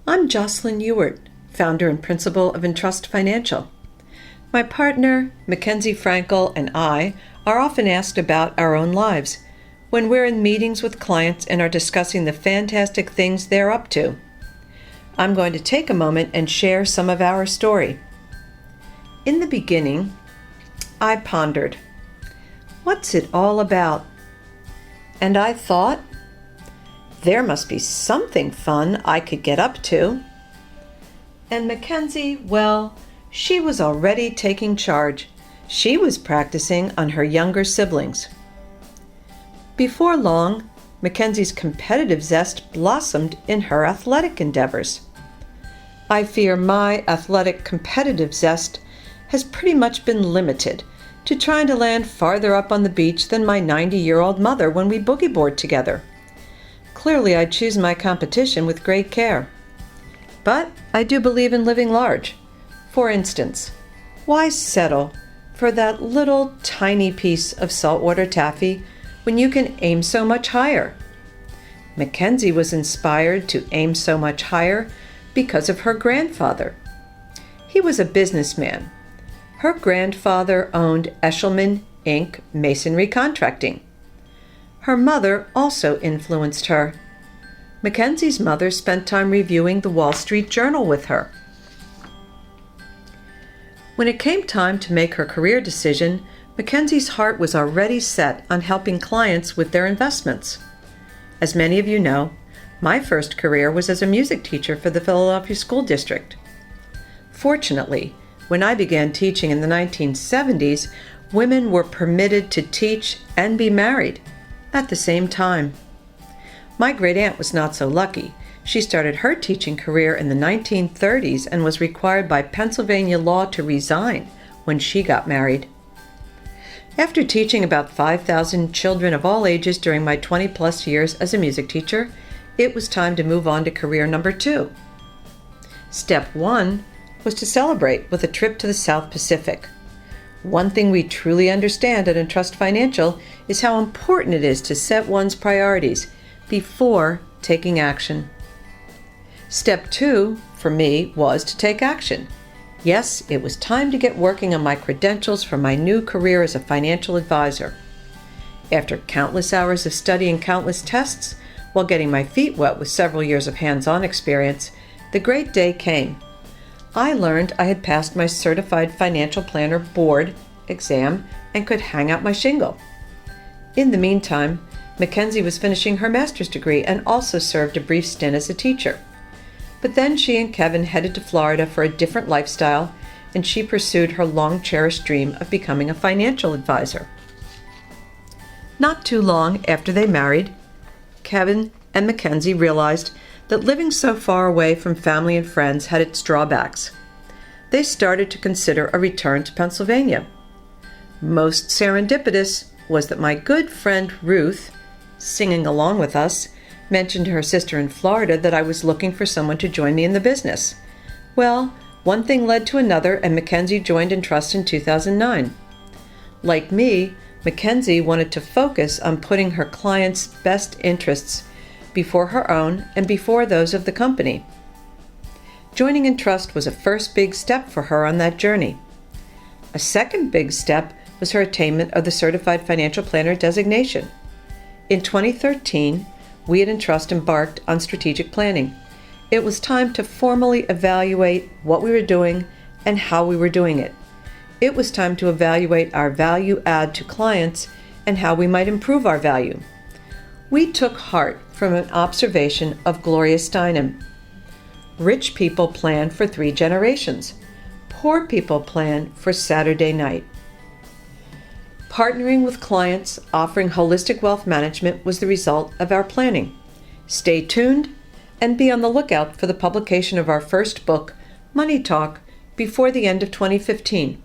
I'm Jocelyn Ewart, founder and principal of Entrust Financial. My partner, Mackenzie Frankel, and I are often asked about our own lives when we're in meetings with clients and are discussing the fantastic things they're up to. I'm going to take a moment and share some of our story. In the beginning, I pondered, what's it all about? And I thought, there must be something fun I could get up to. And Mackenzie, well, she was already taking charge. She was practicing on her younger siblings. Before long, Mackenzie's competitive zest blossomed in her athletic endeavors. I fear my athletic competitive zest has pretty much been limited to trying to land farther up on the beach than my 90-year-old mother when we boogie board together. Clearly, I choose my competition with great care. But I do believe in living large. For instance, why settle for that little tiny piece of saltwater taffy when you can aim so much higher? Mackenzie was inspired to aim so much higher because of her grandfather. He was a businessman. Her grandfather owned Eshelman, Inc. masonry contracting. Her mother also influenced her. Mackenzie's mother spent time reviewing the Wall Street Journal with her. When it came time to make her career decision, Mackenzie's heart was already set on helping clients with their investments. As many of you know, my first career was as a music teacher for the Philadelphia School District. Fortunately, when I began teaching in the 1970s, women were permitted to teach and be married at the same time. My great-aunt was not so lucky. She started her teaching career in the 1930s and was required by Pennsylvania law to resign when she got married. After teaching about 5,000 children of all ages during my 20-plus years as a music teacher, it was time to move on to career number 2. Step 1 was to celebrate with a trip to the South Pacific. One thing we truly understand at Entrust Financial is how important it is to set one's priorities before taking action. Step 2, for me, was to take action. Yes, it was time to get working on my credentials for my new career as a financial advisor. After countless hours of study and countless tests, while getting my feet wet with several years of hands-on experience, the great day came. I learned I had passed my Certified Financial Planner Board exam and could hang out my shingle. In the meantime, Mackenzie was finishing her master's degree and also served a brief stint as a teacher. But then she and Kevin headed to Florida for a different lifestyle, and she pursued her long-cherished dream of becoming a financial advisor. Not too long after they married, Kevin and Mackenzie realized that living so far away from family and friends had its drawbacks. They started to consider a return to Pennsylvania. Most serendipitous was that my good friend Ruth, singing along with us, mentioned to her sister in Florida that I was looking for someone to join me in the business. Well, one thing led to another, and Mackenzie joined Entrust in 2009. Like me, Mackenzie wanted to focus on putting her clients' best interests before her own and before those of the company. Joining Entrust was a first big step for her on that journey. A second big step was her attainment of the Certified Financial Planner designation. In 2013, we at Entrust embarked on strategic planning. It was time to formally evaluate what we were doing and how we were doing it. It was time to evaluate our value add to clients and how we might improve our value. We took heart from an observation of Gloria Steinem. Rich people plan for 3 generations. Poor people plan for Saturday night. Partnering with clients offering holistic wealth management was the result of our planning. Stay tuned and be on the lookout for the publication of our first book, Money Talk, before the end of 2015.